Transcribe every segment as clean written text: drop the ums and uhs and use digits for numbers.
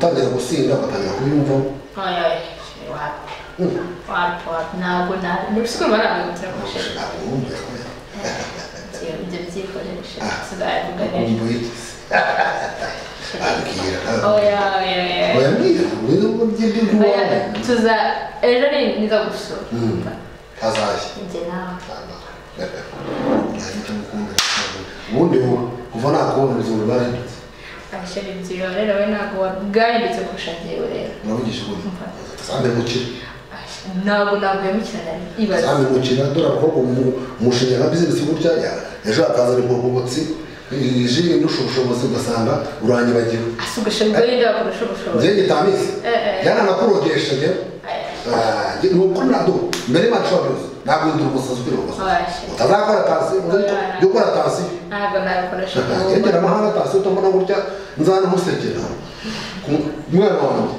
gutangira gusinda ugatangira kubiyumva ntabwo ntabwo barangutse kushaka ibyo byikoresha tuza ejo niza gusura azashya njye nawe ubundi kuva nakubona ubuzima bwarahindutse ashira ibyo rero we ntabwo bwahindutse kurusha njyewe rero uravugisha ukuri sambe mukira ntabwo yamukirana ibaze sambe mukira dore ko umushinga nka business gutya ejo akazana impugubutsi ije indusha ubushobozi ugasanga uranyibagiwe asugashirwa yenda bakurusha ubushobozi njye gitamisi yaranakurogesha njye nuko nado mbere macho byose ntabwo nduru gusaza ukiri gusa utazakora tasi yo gukora tasi ntabwo nabikoresha njye namahanga tasi utabona gutya nzana musekera umwana wanjye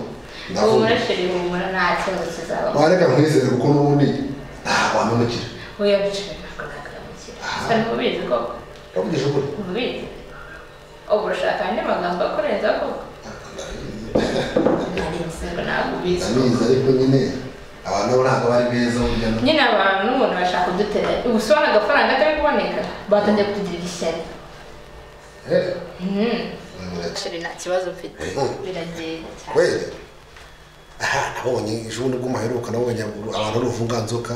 umurasheri umura nta kibazo kizaba wareka nkwizere kuko n'ubundi ntabwo wamumukira oya bicira akagamukira kandi mubizi koko uravugisha ukuri mubizi ubushaka andi magambo akorenza koko amizi ariko nyine abantu nabo ntabwo bari beza burya nyine abantu n'umuntu bashaka kudutera ubusobanura agafaranga atari kuboneka batangiye kutugirira ishyari nta kibazo mfite biragenda kweli nabonye ejobundi bw'umuheruka nabonye abantu n'uruvunganzoka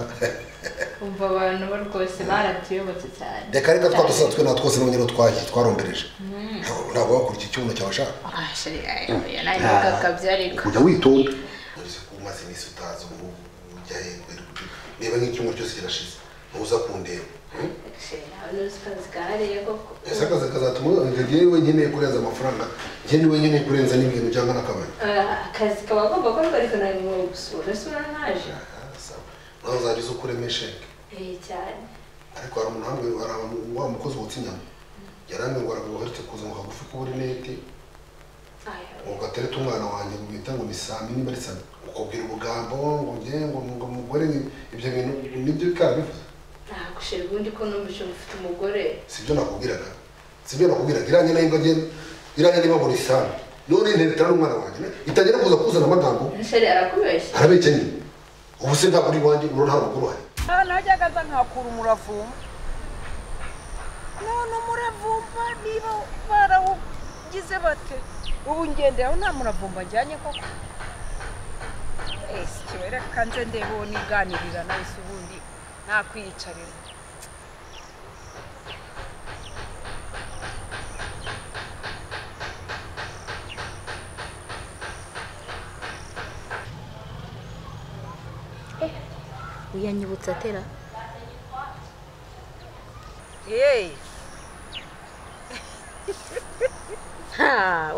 umva abantu bo rwose baratuyobotse cyane reka twadusanzwe natwe twose n'abanyero twarombereje ntabwo wakurikiye icyuno cyabashaka kujya witonda umaze iminsi utazi ujya reba nk'icyumweru cyose kirashize ntuza kundeba ese akazi kazatuma njyewe nkeneye kurenza amafaranga njyewe nkeneye kurenza n'ibintu cyangwa n'akabari akazi kaba agomba gukorwa ariko nari mu gusura sura ntaje nawe uzajya uza ukuremo isheke cyane ariko hari umuntu hamwe wa mukozi wotsa inyama yaramwe ngo araguheretse kuza ngo kagufi k'uburinete ngo gaterete umwana wanjye ngo bita ngo ni sami niba ari sami ukabwira ubugambo ngo njye ngo umugore ibyo bintu nibyo bikaba bivuze gushira ubundi ko numvise ufite umugore sibyo nakubwiraga iranye nayo ngagenda iranye niba ngo ni sami none intera n'umwana wanjye itangira kuza kuzana amagambo sheri arakubeshya arabeshya nyine ubu se ntabwo uri iwanjye uro nta mukuru uhari najyaga aza nkakura umuravumba none umuravumba niba barawugize bate ubu ngenderaho nta muravumba njyanye koko kiwe reka nze ndebeho niganirira nawe se ubundi nakwiyicarira uyanyibutsa atera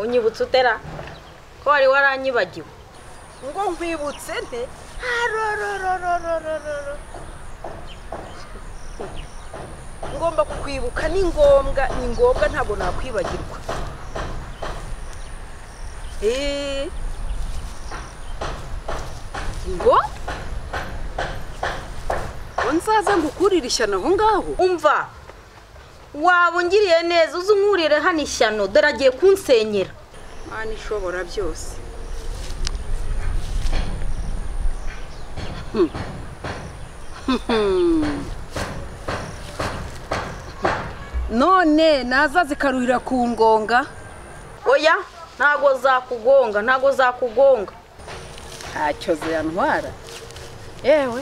unyibutsa utera ko wari waranyibagiwe ngo nkwibutse nte ngomba kukwibuka ni ngombwa ntabwo nakwibagirwa ngo nzaza ngukurira ishyano aho ngaho umva waba ungiriye neza uzi unkurire hano ishyano dore agiye kunsenyera Mana ishobora byose none naza zikaruhira ku ngonga oya ntago zakugonga ntacyo ziyantwara yewe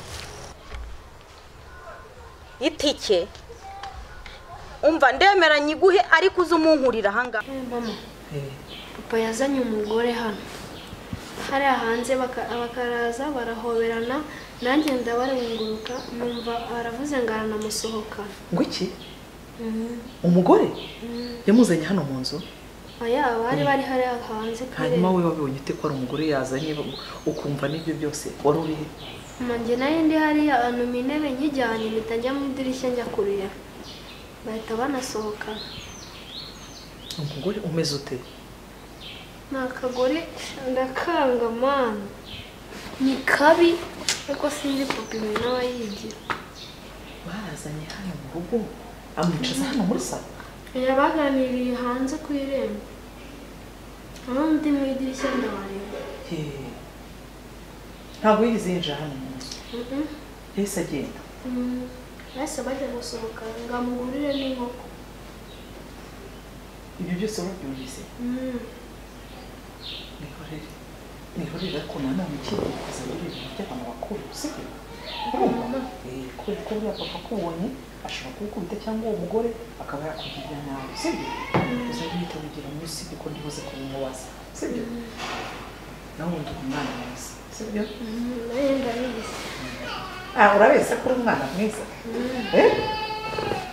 itike umva ndemera nyiguhe ariko uzi umunkurira ahangaha mama papa yazanye umugore hano hariya hanze bakaraza barahoberana nanjye ndabarunguruka numva aravuze ngo aranamusohoka ngo iki umugore yamuzanye hano mu nzu aya bari hariya hanze hanyuma we wabibonye ute ko ari umugore yazanye ukumva n'ibyo byose wari urihe njye nayo ndi hariya anuma intebe nkijyanye mpita njya mu idirishya njya kureba bahita banasohoka umugore umeze ute ni akagore ndakanga mana ni kabi ariko sinzi papa ibintu n'abayigira barazanye hano mu rugo amwicaza hano muri salo yabaganiriye hanze ku irembo aho ndi mu idirishya ndabara ntabwo yigeze yinjira hano mu nzu yahise agenda bahise bajya gusohoka ngo amugurire n'inkoko ibyo byose wabyumvise nihorere ko nanone ikindi kuza muri ibintu by'abantu bakuru sibyo kubera ko buriya papa akubonye ashobora kugukubita cyangwa uwo mugore akaba yakugirira nabi sibyo uzajya uhita wigira muri sibyo ko ndibuze kubimubaza sibyo nawe undi umwana mwiza sibyo urabizi ko uri umwana mwiza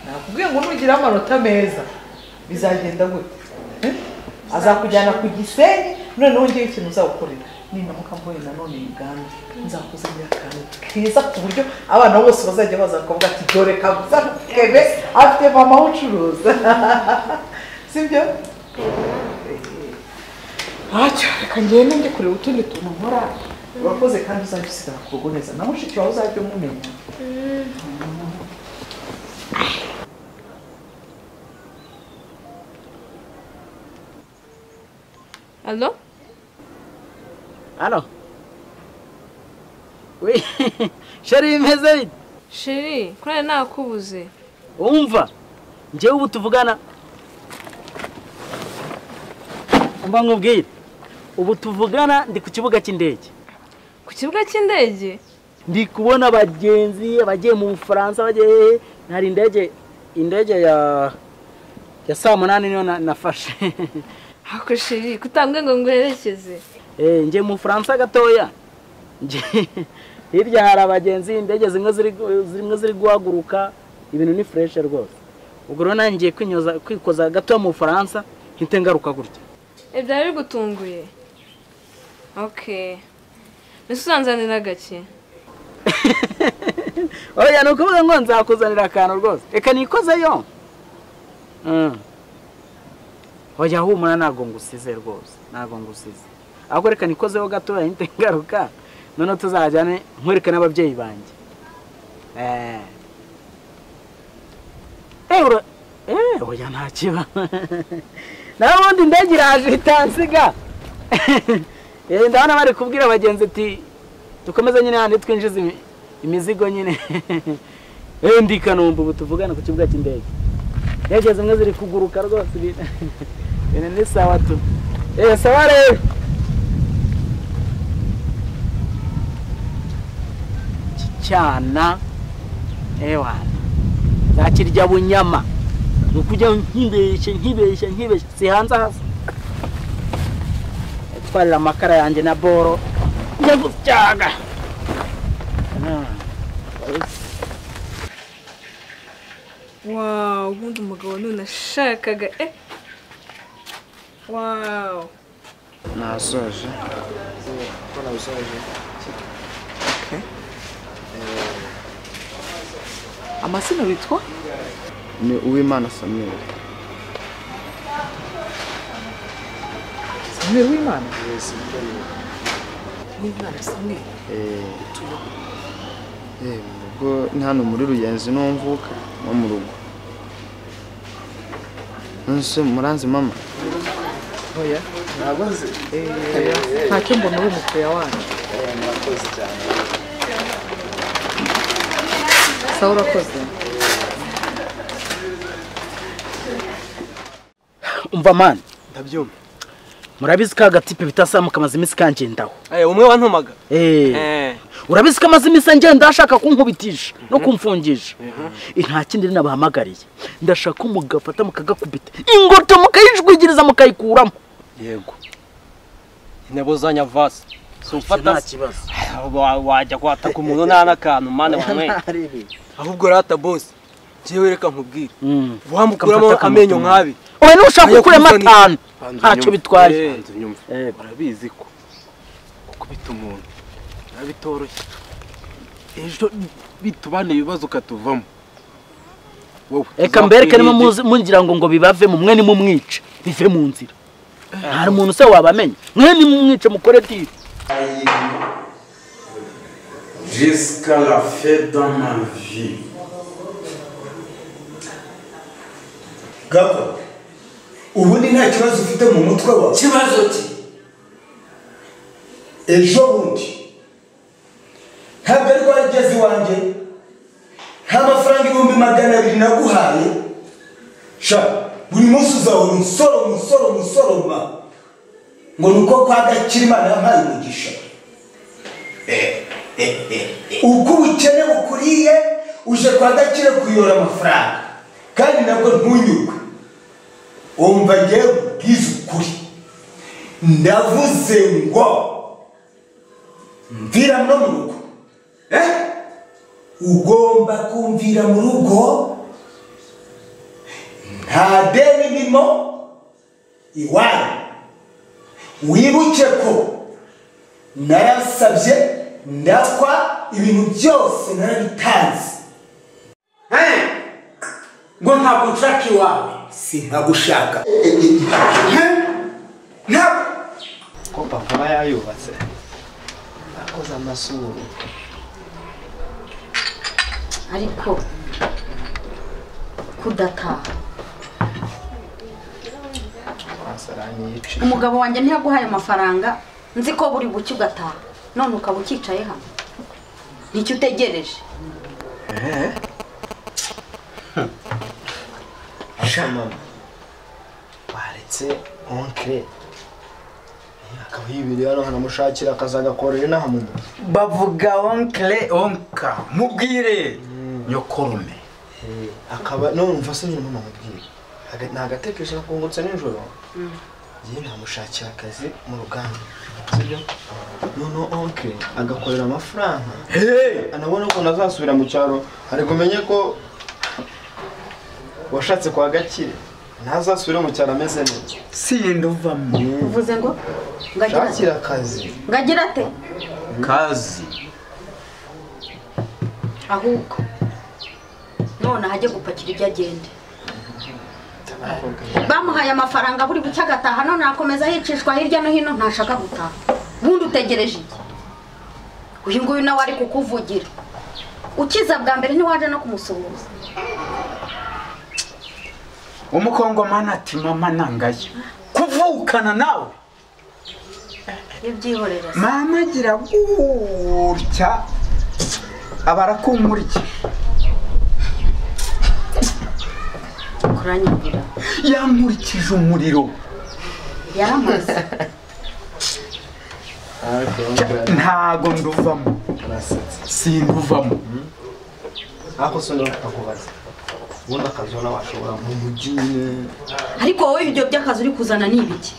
nakubwiye ngo nugira amanota meza bizagenda gute azakujyana ku Gisenyi noneho ngiye ikintu uzagukorera ninamuka mvuye nanone Uganda nzakuzanira akantu keza ku buryo abana bose bazajya baza kuvuga ati dore kabuza kebe afite mama ucuruza sibyo reka ngende njye kureba utundi tuntu nkora urakoze kandi uzajya usigara ku rugo neza na mushiki wawe uzajya umumenya Allô? Allô? Oui, chérie imeze bite? Chérie, kuri nakubuze. Umva, njyewe ubu tuvugana. Umva nkubwire. Ubu tuvugana ndi ku kibuga cy'indege. Ku kibuga cy'indege? Ndi kubona abagenzi abagiye mu Bufaransa bagiye hari indege ya saa 8 niyo nafashe. Hako chérie, kutambwe ngo nguherekeze. Nje mu Bufaransa gatoya. Hirya hari abagenzi indege zimwe ziri guhaguruka ibintu ni fresh rwose. Ubwo rero nangiye kwikoza gato mu Bufaransa hite ngaruka gutya. Byari gutunguye. Okay. Nisusanzanira gake. Oya nukuvuga ngo nzakuzanira akantu rwose. Reka nikoze yo. Oya humura nago ngusize rwose. Nago ngusize. Ahubwo reka nikozeho gato hite ngaruka. None tuzajyane nkwereka n'ababyeyi banje. Oya nta kiba. Nabundi ndagiraje itansiga. Ndabona bari kubwira abagenzi ati dukomeze nyine handi twinjiza imizigo nyine. Ndi Kanombe ubu tuvugana ku kibuga cy'indege. Ndege zimwe ziri kuguruka rwose ni sawa tu. Sawa rero. Cyana ewana zakirya bunyama ukujya nkibeshye si hanze hasi twarira amakara yanjye na boro njya gutyaga Wow, ubundi umugabo none ashakaga Wow. Nasoje. Ko nasoje. Okay. Amasina witwa? Ni Uwimana Samuel. Samuel Uwimana? Yes, Uwimana Samuel. Ubwo ni hano muri Ruyenzi no mvuka no mu rugo. Nse muranzi mama. Oya, nabaze. Ntacyo mbona uri umukiriya wanyu. Murakoze cyane. Sawa urakoze. Umva man, ndabyumva. Murabizi ka gatipe bitasamuka amazi imisi kangendaho. Umwe wantumaga. Urabizi ko amazi imisi ngenda ashaka kunkubitisha no kumfungisha. Nta kindi nabahamagariye. Ndashaka umugafata mukagakubita. Ingoto mukayijwigiriza mukayikuramo. Yego. Intebo zanya vase. Sumfata nta kibazo. Wajya kwataka umuntu nana kantu mane wamwe. Ahubwo rata boss. Jewe reka nkubwire. Wamukuramo amenyo nkabi. Owe nushaka gukurema atanu. Ntacyo bitwaye. Barabizi ko ukubita umuntu nabitoroshye. Ejo bitubane ibibazo katuvamo. Eka mbereke nimo mungira ngo bibave mu mwe ni mu mwice bive mu nzira. Hari umuntu se wabamenye mwe ni mu mwice mukore tire. Jusqu'à la fin de ma vie. Gako, ubundi nta kibazo ufite mu mutwe wawe. Kibazo ki? Ejo bundi wanjye nta mafaranga 200 naguhaye sha buri munsi uzahora umusoroma ngo nuko kwa Gakire Imana yampaye umugisha uko ubukene bukuriye uje kwa Gakire kuyora amafaranga kandi nabwo ntunyurwe umva ngewe bwiza ukuri ndavuze ngo mvira no mu rugo ugomba kumvira mu rugo nta deni nimo iwanyu wibuke ko narasabye ndakwa ibintu byose narabitanze ngo ntabwo nshaka iwawe sinkagushaka ko papa aba yayubatse akoze amasuru ariko kudataha umugabo wanjye ntiyaguhaye amafaranga nzi ko buri buke ugataha none ukaba ukicaye hano nicyo utegereje mama waretse onkre akaba yibiri hano hanamushakira akazagakorera inaha mu bavuga onkle onka mubwire nyokorume akaba none umva se nyine mama mubwire nagatekereje nakungutse nijoro ngiye namushakira akazi mu ruganda sibyo none onkle agakorera amafaranga anabona ko nazasubira mu cyaro ari kumenye ko washatse kwa Gakire ntazasubira mu cyaro ameze neza sinduvamo uvuze ngo ngagira akazi ngagira ate kazi ahubwo none hajye gupakira ibyo agende bamuhaye amafaranga buri bucya agataha none akomeza yicishwa hirya no hino ntashaka gutaha bundi utegereje iki uyu nguyu nawe ari kukuvugira ukiza bwa mbere ntiwaje no kumusuhuza umukongomani ati mama nangaye kuvukana nawe ibyihorera mama agira gutya abarakumurikije kuranyumvira yamurikije umuriro yaramaze ntago nduvamo sinduvamo ako sono akubaza ubundi akazi ubona washobora mu mujyi ariko wowe ibyo by'akazi uri kuzana ni ibiki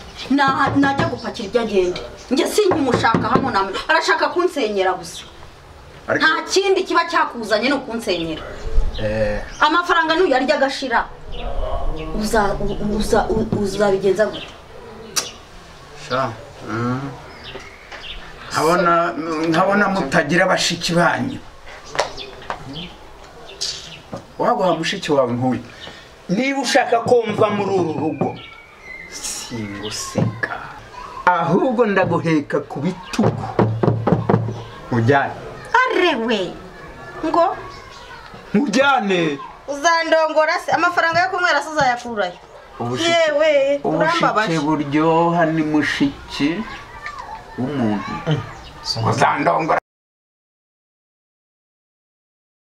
najya gupakira ibyo agende njye sinkimushaka hano namwe arashaka kunsenyera gusa nta kindi kiba cyakuzanye no kunsenyera amafaranga n'uyarya agashira uzabigenza gute nkabona mutagira bashiki banyu waguha mushiki wawe nk'uyu niba ushaka kumva muri uru rugo singuseka ahubwo ndaguheka ku bitugu ujyane arewe ngo ujyane uzandongora se amafaranga yo kunywera se uzayakurayo yewe urambabaje ubushike buryoha ni mushiki w'umuntu uzandongora